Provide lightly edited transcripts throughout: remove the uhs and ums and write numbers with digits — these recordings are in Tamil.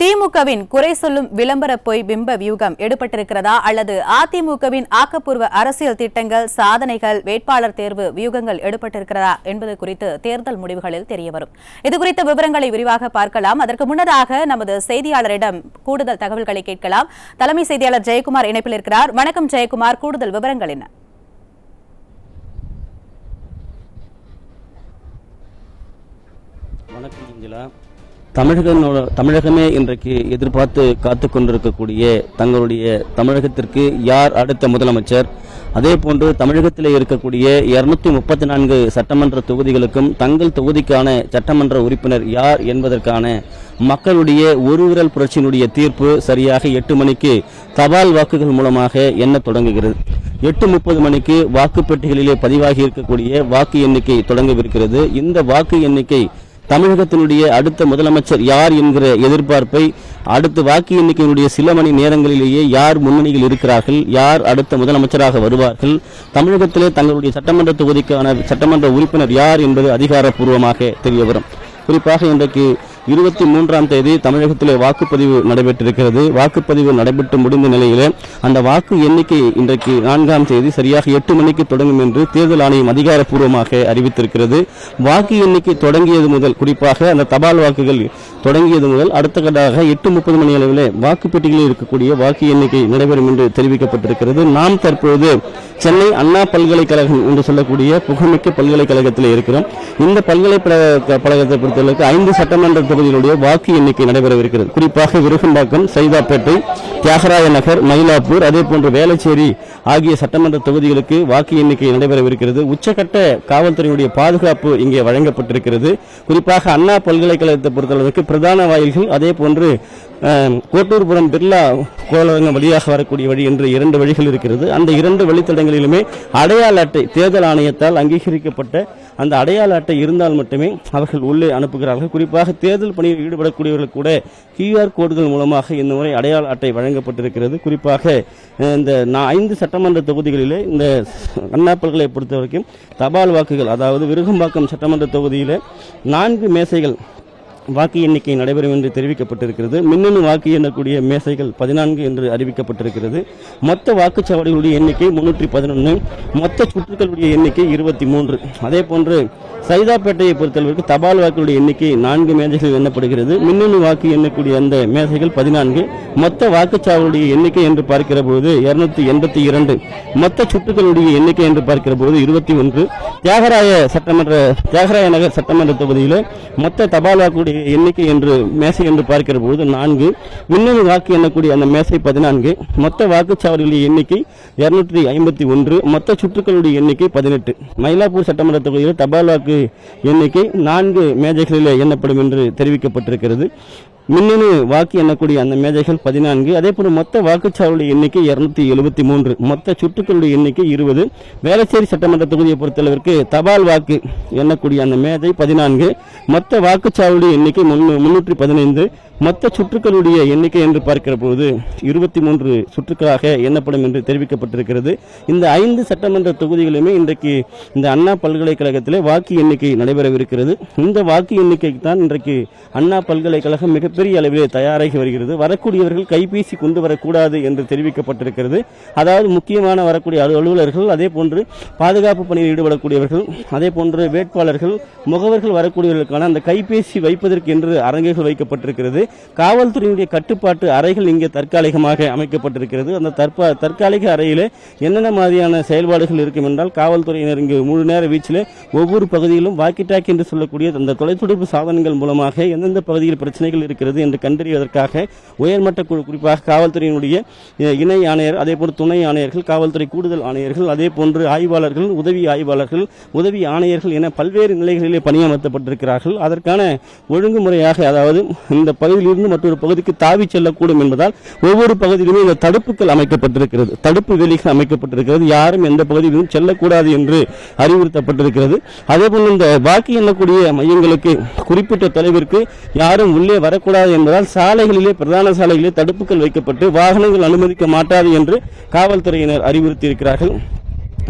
திமுகவின் குறை சொல்லும் விளம்பர பொய் பிம்ப வியூகம் எடுபட்டிருக்கிறதா அல்லது அதிமுகவின் ஆக்கப்பூர்வ அரசியல் திட்டங்கள், சாதனைகள், வேட்பாளர் தேர்வு வியூகங்கள் எடுபட்டிருக்கிறதா என்பது குறித்து தேர்தல் முடிவுகளில் தெரியவரும். இதுகுறித்த விவரங்களை விரிவாக பார்க்கலாம். அதற்கு முன்னதாக நமது செய்தியாளரிடம் கூடுதல் தகவல்களை கேட்கலாம். தலைமை செய்தியாளர் ஜெயக்குமார் இணைப்பில் இருக்கிறார். வணக்கம் ஜெயக்குமார், கூடுதல் விவரங்கள் என்ன? வணக்கம் இந்திலா. தமிழகமே இன்றைக்கு எதிர்பார்த்து காத்து கொண்டிருக்கக்கூடிய தங்களுடைய தமிழகத்திற்கு யார் அடுத்த முதலமைச்சர், அதே போன்று தமிழகத்தில் இருக்கக்கூடிய 234 சட்டமன்ற தொகுதிகளுக்கும் தங்கள் தொகுதிக்கான சட்டமன்ற உறுப்பினர் யார் என்பதற்கான மக்களுடைய ஒரு விரல் புரட்சியினுடைய தீர்ப்பு சரியாக 8 மணிக்கு தபால் வாக்குகள் மூலமாக எண்ண தொடங்குகிறது. 8:30 மணிக்கு வாக்குப்பெட்டிகளிலே பதிவாகி இருக்கக்கூடிய வாக்கு எண்ணிக்கை தொடங்கவிருக்கிறது. இந்த வாக்கு எண்ணிக்கை தமிழகத்தினுடைய அடுத்த முதலமைச்சர் யார் என்கிற எதிர்பார்ப்பை அடுத்த வாக்கு எண்ணிக்கையினுடைய சில மணி நேரங்களிலேயே யார் முன்னணியில் இருக்கிறார்கள், யார் அடுத்த முதலமைச்சராக வருவார்கள், தமிழகத்திலே தங்களுடைய சட்டமன்ற தொகுதிக்கான சட்டமன்ற உறுப்பினர் யார் என்பது அதிகாரப்பூர்வமாக தெரியவரும். குறிப்பாக இன்றைக்கு 23ஆம் தேதி தமிழகத்திலே வாக்குப்பதிவு நடைபெற்றிருக்கிறது. வாக்குப்பதிவு நடைபெற்று முடிந்த நிலையிலே அந்த வாக்கு எண்ணிக்கை இன்றைக்கு 4ஆம் தேதி சரியாக 8 மணிக்கு தொடங்கும் என்று தேர்தல் ஆணையம் அதிகாரப்பூர்வமாக அறிவித்திருக்கிறது. வாக்கு எண்ணிக்கை தொடங்கியது முதல், குறிப்பாக அந்த தபால் வாக்குகள் தொடங்கியது முதல் அடுத்த கட்டமாக 8:30 மணி அளவிலே வாக்குப்பெட்டிகளில் இருக்கக்கூடிய வாக்கு எண்ணிக்கை நடைபெறும் என்று தெரிவிக்கப்பட்டிருக்கிறது. நாம் தற்போது சென்னை அண்ணா பல்கலைக்கழகம் என்று சொல்லக்கூடிய புகழ்மிக்க பல்கலைக்கழகத்தில் இருக்கிறோம். இந்த பல்கலைக்கழகத்தை பொறுத்தவரைக்கு 5 சட்டமன்ற தொகுதிகளுடைய வாக்கு எண்ணிக்கை நடைபெறவிருக்கிறது. குறிப்பாக விருகம்பாக்கம், சைதாப்பேட்டை, தியாகராய நகர், மயிலாப்பூர், அதே போன்று வேளச்சேரி ஆகிய சட்டமன்ற தொகுதிகளுக்கு வாக்கு எண்ணிக்கை நடைபெறவிருக்கிறது. உச்சகட்ட காவல்துறையினுடைய பாதுகாப்பு இங்கே வழங்கப்பட்டிருக்கிறது. குறிப்பாக அண்ணா பல்கலைக்கழகத்தை பொறுத்தளவுக்கு பிரதான வாயில்கள், அதே போன்று கோட்டூர்புரம் பிர்லா கோளரங்கம் வழியாக வரக்கூடிய வழி என்று 2 வழிகள் இருக்கிறது. அந்த 2 வழித்தடங்களிலுமே அடையாள அட்டை, தேர்தல் ஆணையத்தால் அங்கீகரிக்கப்பட்ட அந்த அடையாள அட்டை இருந்தால் மட்டுமே அவர்கள் உள்ளே அனுப்புகிறார்கள். குறிப்பாக தேர்தல் பணியில் ஈடுபடக்கூடியவர்கள் கூட QR கோடுகள் மூலமாக இந்த முறை அடையாள அட்டை வழங்கப்பட்டிருக்கிறது. குறிப்பாக இந்த 5 சட்டமன்ற தொகுதிகளிலே இந்த அண்ணா பல்கலை பொறுத்தவரைக்கும் தபால் வாக்குகள், அதாவது விருகம்பாக்கம் சட்டமன்ற தொகுதியிலே 4 மேசைகள் வாக்கு எண்ணிக்கை நடைபெறும் என்று தெரிவிக்கப்பட்டிருக்கிறது. மின்னணு வாக்கு எண்ணக்கூடிய மேசைகள் 14 என்று அறிவிக்கப்பட்டிருக்கிறது. மொத்த வாக்குச்சாவடிகளுடைய எண்ணிக்கை 311, மொத்த சுற்றுகளுடைய எண்ணிக்கை 23. அதே போன்று சைதாப்பேட்டையை பொறுத்தளவிற்கு தபால் வாக்குடைய எண்ணிக்கை 4 மேசைகள் எண்ணப்படுகிறது. மின்னணு வாக்கு எண்ணக்கூடிய அந்த மேசைகள் 14. மொத்த வாக்குச்சாவடியுடைய எண்ணிக்கை என்று பார்க்கிற போது 282, மொத்த சுற்றுகளுடைய எண்ணிக்கை என்று பார்க்கிற போது 21. தியாகராய நகர் சட்டமன்ற தொகுதியில் மொத்த தபால் வாக்குடைய எண்ணிக்கை என்று மேசை என்று பார்க்கிற போது 4, மின்னணு வாக்கு எண்ணக்கூடிய அந்த மேசை 14, மொத்த வாக்குச்சாவடிகளுடைய எண்ணிக்கை 251, மொத்த சுற்றுகளுடைய எண்ணிக்கை 18. மயிலாப்பூர் சட்டமன்ற தொகுதியில் தபால் வாக்கு எண்ணிக்கை 4 மேஜைகளில் எண்ணப்படும் என்று தெரிவிக்கப்பட்டிருக்கிறது. மின்னணு வாக்கு எண்ணக்கூடிய அந்த மேஜைகள் 14. அதே போல மொத்த வாக்குச்சாவடி எண்ணிக்கை 273, மொத்த சுற்றுக்களுடைய எண்ணிக்கை 20. வேளச்சேரி சட்டமன்ற தொகுதியை பொறுத்தளவிற்கு தபால் வாக்கு எண்ணக்கூடிய அந்த மேஜை 14, மொத்த வாக்குச்சாவடி எண்ணிக்கை 315, மொத்த சுற்றுக்களுடைய எண்ணிக்கை என்று பார்க்கிற போது 23 சுற்றுக்களாக எண்ணப்படும் என்று தெரிவிக்கப்பட்டிருக்கிறது. இந்த 5 சட்டமன்ற தொகுதிகளுமே இன்றைக்கு இந்த அண்ணா பல்கலைக்கழகத்திலே வாக்கு எண்ணிக்கை நடைபெறவிருக்கிறது. இந்த வாக்கு எண்ணிக்கைக்கு தான் இன்றைக்கு அண்ணா பல்கலைக்கழகம் மிகப்பெரிய அளவிலே தயாராகி வருகிறது. வரக்கூடியவர்கள் கைபேசி கொண்டு வரக்கூடாது என்று தெரிவிக்கப்பட்டிருக்கிறது. அதாவது முக்கியமான வரக்கூடிய அலுவலர்கள், அதே போன்று பாதுகாப்பு பணியில் ஈடுபடக்கூடியவர்கள், அதே போன்று வேட்பாளர்கள், முகவர்கள் வரக்கூடியவர்களுக்கான அந்த கைபேசி வைப்பதற்கு என்று அரங்குகள் வைக்கப்பட்டிருக்கிறது. காவல்துறையினுடைய கட்டுப்பாட்டு அறைகள் இங்கே தற்காலிகமாக அமைக்கப்பட்டிருக்கிறது. அந்த தற்காலிக அறையிலே என்னென்ன மாதிரியான செயல்பாடுகள் இருக்கும் என்றால், காவல்துறையினர் இங்கு முழு நேர வீச்சிலே ஒவ்வொரு பகுதியிலும் வாக்கி டாக்கி என்று சொல்லக்கூடிய அந்த தொலைத்தொடர்பு சாதனங்கள் மூலமாக எந்தெந்த பகுதியில் பிரச்சனைகள் இருக்கிறது என்று கண்டறிவதற்காக உயர்மட்ட குழு, குறிப்பாக காவல்துறையினுடைய இணை ஆணையர், அதே போன்று துணை ஆணையர்கள், காவல்துறை கூடுதல் ஆணையர்கள், அதே போன்று ஆய்வாளர்கள், உதவி ஆய்வாளர்கள், உதவி ஆணையர்கள் என பல்வேறு நிலைகளிலே பணியமர்த்தப்பட்டிருக்கிறார்கள். அதற்கான ஒழுங்குமுறையாக, அதாவது இந்த பகுதியிலிருந்து மற்றொரு பகுதிக்கு தாவி செல்லக்கூடும் என்பதால் ஒவ்வொரு பகுதியிலுமே இந்த தடுப்புகள் அமைக்கப்பட்டிருக்கிறது, தடுப்பு வேலிகள் அமைக்கப்பட்டிருக்கிறது. யாரும் எந்த பகுதியிலும் செல்லக்கூடாது என்று அறிவுறுத்தப்பட்டிருக்கிறது. அதேபோல் இந்த வாக்கு எண்ணக்கூடிய மையங்களுக்கு குறிப்பிட்ட தொலைவிற்கு யாரும் உள்ளே வரக்கூடாது என்பதால் சாலைகளிலே, பிரதான சாலைகளிலே தடுப்புகள் வைக்கப்பட்டு வாகனங்கள் அனுமதிக்க மாட்டாது என்று காவல்துறையினர் அறிவுறுத்தியிருக்கிறார்கள்.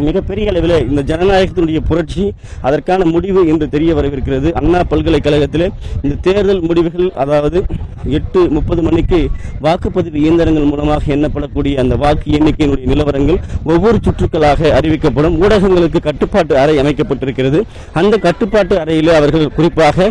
மிகப்பெரிய அளவில் இந்த ஜனநாயகத்தினுடைய புரட்சி அதற்கான முடிவு என்று தெரிய வரவிருக்கிறது. அண்ணா பல்கலைக்கழகத்தில் இந்த தேர்தல் முடிவுகள், அதாவது 8:30 மணிக்கு வாக்குப்பதிவு இயந்திரங்கள் மூலமாக எண்ணப்படக்கூடிய அந்த வாக்கு எண்ணிக்கையினுடைய நிலவரங்கள் ஒவ்வொரு சுற்றுக்களாக அறிவிக்கப்படும். ஊடகங்களுக்கு கட்டுப்பாட்டு அறை அமைக்கப்பட்டிருக்கிறது. அந்த கட்டுப்பாட்டு அறையில் அவர்கள் குறிப்பாக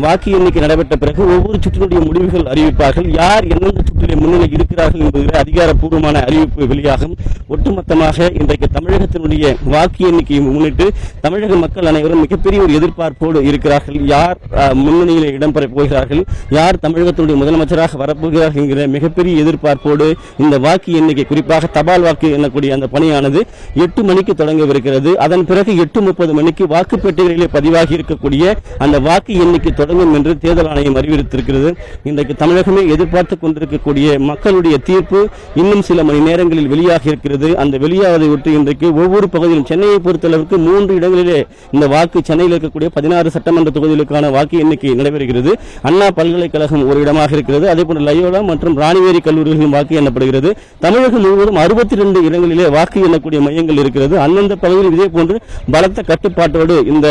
வாக்கு எண்ணிக்கை நடைபெற்ற பிறகு ஒவ்வொரு சுற்றினுடைய முடிவுகள் அறிவிப்பார்கள். யார் எந்தெந்த சுற்றிலே முன்னிலை இருக்கிறார்கள் என்பதில் அதிகாரப்பூர்வமான அறிவிப்பு வெளியாகும். ஒட்டுமொத்தமாக இன்றைக்கு தமிழகத்தினுடைய வாக்கு எண்ணிக்கையை முன்னிட்டு தமிழக மக்கள் அனைவரும் மிகப்பெரிய ஒரு எதிர்பார்ப்போடு இருக்கிறார்கள். யார் முன்னணியில் இடம்பெறப் போகிறார்கள், யார் தமிழகத்தினுடைய முதலமைச்சராக வரப்போகிறார்கள் என்கிற மிகப்பெரிய எதிர்பார்ப்போடு இந்த வாக்கு எண்ணிக்கை, குறிப்பாக தபால் வாக்கு எண்ணக்கூடிய அந்த பணியானது 8 மணிக்கு தொடங்கவிருக்கிறது. அதன் பிறகு 8:30 மணிக்கு வாக்குப்பெட்டிகளிலே பதிவாகி இருக்கக்கூடிய அந்த வாக்கு எண்ணிக்கை தொடங்கும் என்று தேர்தல் ஆணையம் அறிவித்திருக்கிறது. இன்றைக்கு தமிழகமே எதிர்பார்த்துக் கொண்டிருக்கக்கூடிய மக்களுடைய தீர்ப்பு இன்னும் சில மணி நேரங்களில் வெளியாக இருக்கிறது. அந்த வெளியாவதை ஒட்டி இன்றைக்கு ஒவ்வொரு பகுதியிலும், சென்னையை பொறுத்தளவுக்கு 3 இடங்களிலே இந்த வாக்கு, சென்னையில் இருக்கக்கூடிய 16 சட்டமன்ற தொகுதிகளுக்கான வாக்கு எண்ணிக்கை நடைபெறுகிறது. அண்ணா பல்கலைக்கழகம் ஒரு இடமாக இருக்கிறது. அதேபோன்று லயோலா மற்றும் ராணிவேரி கல்லூரிகளிலும் வாக்கு எண்ணப்படுகிறது. தமிழகம் முழுவதும் 62 இடங்களிலே வாக்கு எண்ணக்கூடிய மையங்கள் இருக்கிறது. அந்தந்த பகுதியில் இதே போன்று பலத்த கட்டுப்பாட்டோடு இந்த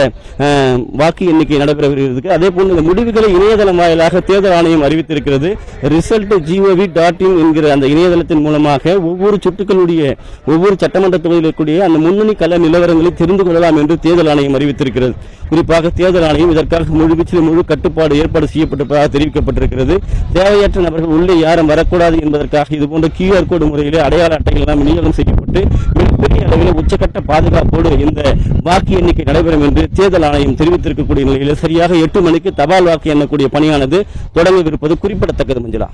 வாக்கு எண்ணிக்கை நடைபெறுகிறது. அதே போன்று இந்த முடிவுகளை இணையதளம் வாயிலாக தேர்தல் ஆணையம் அறிவித்திருக்கிறது. result.gov.in என்கிற அந்த இணையதளத்தின் மூலமாக ஒவ்வொரு சுட்டுக்களுடைய ஒவ்வொரு சட்டமன்ற தொகுதியில் இருக்கக்கூடிய அந்த முன்னணி கள நிலவரங்களை தெரிந்து கொள்ளலாம் என்று தேர்தல் ஆணையம் அறிவித்திருக்கிறது. குறிப்பாக தேர்தல் ஆணையம் இதற்காக முழு கட்டுப்பாடு ஏற்பாடு செய்யப்பட்டிருப்பதாக தெரிவிக்கப்பட்டிருக்கிறது. தேவையற்ற நபர்கள் உள்ளே யாரும் வரக்கூடாது என்பதற்காக இதுபோன்ற QR கோடு முறையிலே அடையாள அட்டைகள் எல்லாம் விநியோகம் செய்யப்பட்டு மிகப்பெரிய அளவில் உச்சக்கட்ட பாதுகாப்போடு இந்த வாக்கு எண்ணிக்கை நடைபெறும் என்று தேர்தல் ஆணையம் தெரிவித்திருக்கக்கூடிய நிலையில் சரியாக 8 மணிக்கு தபால் வாக்கு எண்ணக்கூடிய பணியானது தொடங்கவிருப்பது குறிப்பிடத்தக்கது. மஞ்சளா.